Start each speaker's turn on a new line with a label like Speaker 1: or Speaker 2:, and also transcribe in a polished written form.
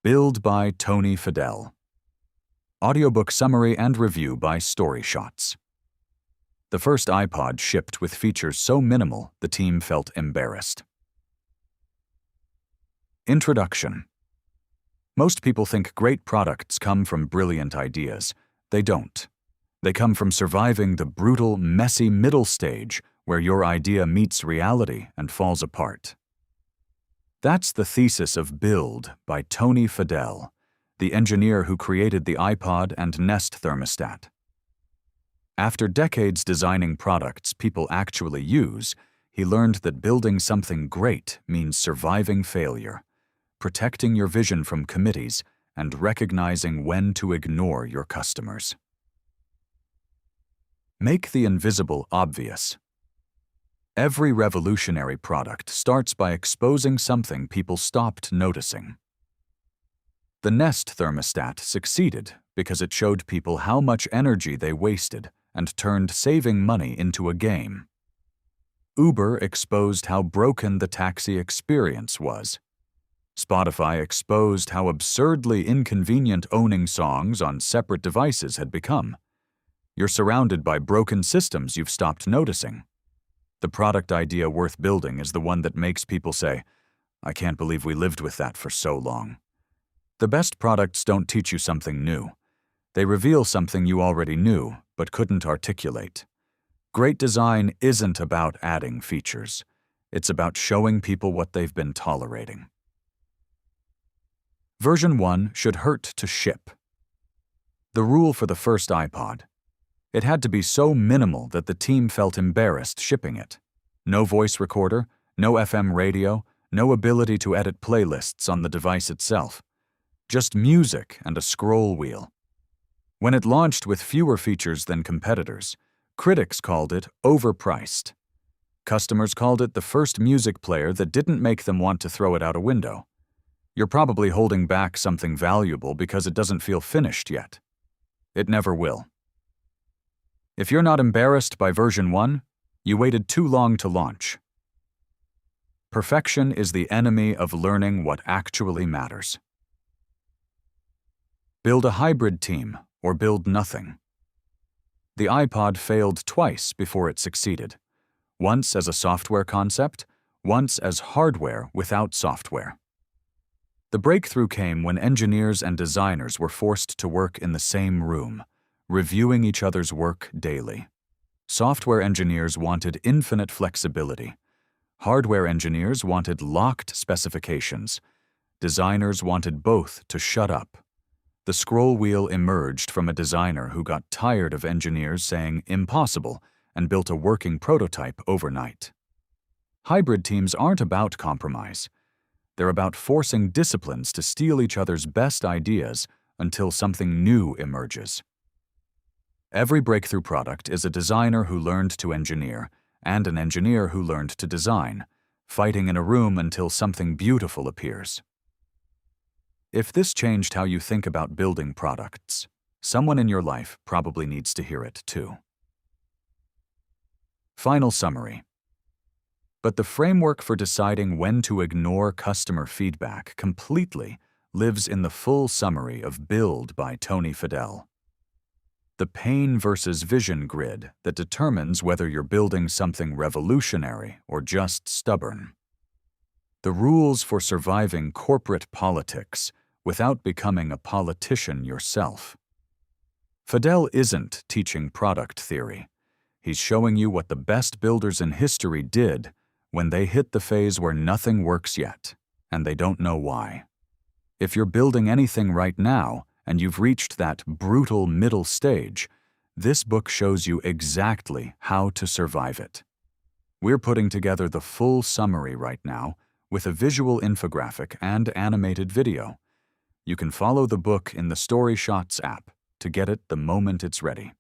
Speaker 1: Build by Tony Fadell. Audiobook summary and review by StoryShots. The first iPod shipped with features so minimal the team felt embarrassed. Introduction. Most people think great products come from brilliant ideas. They don't. They come from surviving the brutal, messy middle stage where your idea meets reality and falls apart. That's the thesis of Build by Tony Fadell, the engineer who created the iPod and Nest thermostat. After decades designing products people actually use, he learned that building something great means surviving failure, protecting your vision from committees, and recognizing when to ignore your customers. Make the invisible obvious. Every revolutionary product starts by exposing something people stopped noticing. The Nest thermostat succeeded because it showed people how much energy they wasted and turned saving money into a game. Uber exposed how broken the taxi experience was. Spotify exposed how absurdly inconvenient owning songs on separate devices had become. You're surrounded by broken systems you've stopped noticing. The product idea worth building is the one that makes people say, "I can't believe we lived with that for so long." The best products don't teach you something new. They reveal something you already knew but couldn't articulate. Great design isn't about adding features. It's about showing people what they've been tolerating. Version 1 should hurt to ship. The rule for the first iPod. It had to be so minimal that the team felt embarrassed shipping it. No voice recorder, no FM radio, no ability to edit playlists on the device itself. Just music and a scroll wheel. When it launched with fewer features than competitors, critics called it overpriced. Customers called it the first music player that didn't make them want to throw it out a window. You're probably holding back something valuable because it doesn't feel finished yet. It never will. If you're not embarrassed by version 1, you waited too long to launch. Perfection is the enemy of learning what actually matters. Build a hybrid team or build nothing. The iPod failed twice before it succeeded. Once as a software concept, once as hardware without software. The breakthrough came when engineers and designers were forced to work in the same room, reviewing each other's work daily. Software engineers wanted infinite flexibility. Hardware engineers wanted locked specifications. Designers wanted both to shut up. The scroll wheel emerged from a designer who got tired of engineers saying impossible and built a working prototype overnight. Hybrid teams aren't about compromise. They're about forcing disciplines to steal each other's best ideas until something new emerges. Every breakthrough product is a designer who learned to engineer and an engineer who learned to design, fighting in a room until something beautiful appears. If this changed how you think about building products, someone in your life probably needs to hear it too. Final summary. But the framework for deciding when to ignore customer feedback completely lives in the full summary of Build by Tony Fadell. The pain versus vision grid that determines whether you're building something revolutionary or just stubborn. The rules for surviving corporate politics without becoming a politician yourself. Fadell isn't teaching product theory. He's showing you what the best builders in history did when they hit the phase where nothing works yet, and they don't know why. If you're building anything right now, and you've reached that brutal middle stage, this book shows you exactly how to survive it. We're putting together the full summary right now with a visual infographic and animated video. You can follow the book in the StoryShots app to get it the moment it's ready.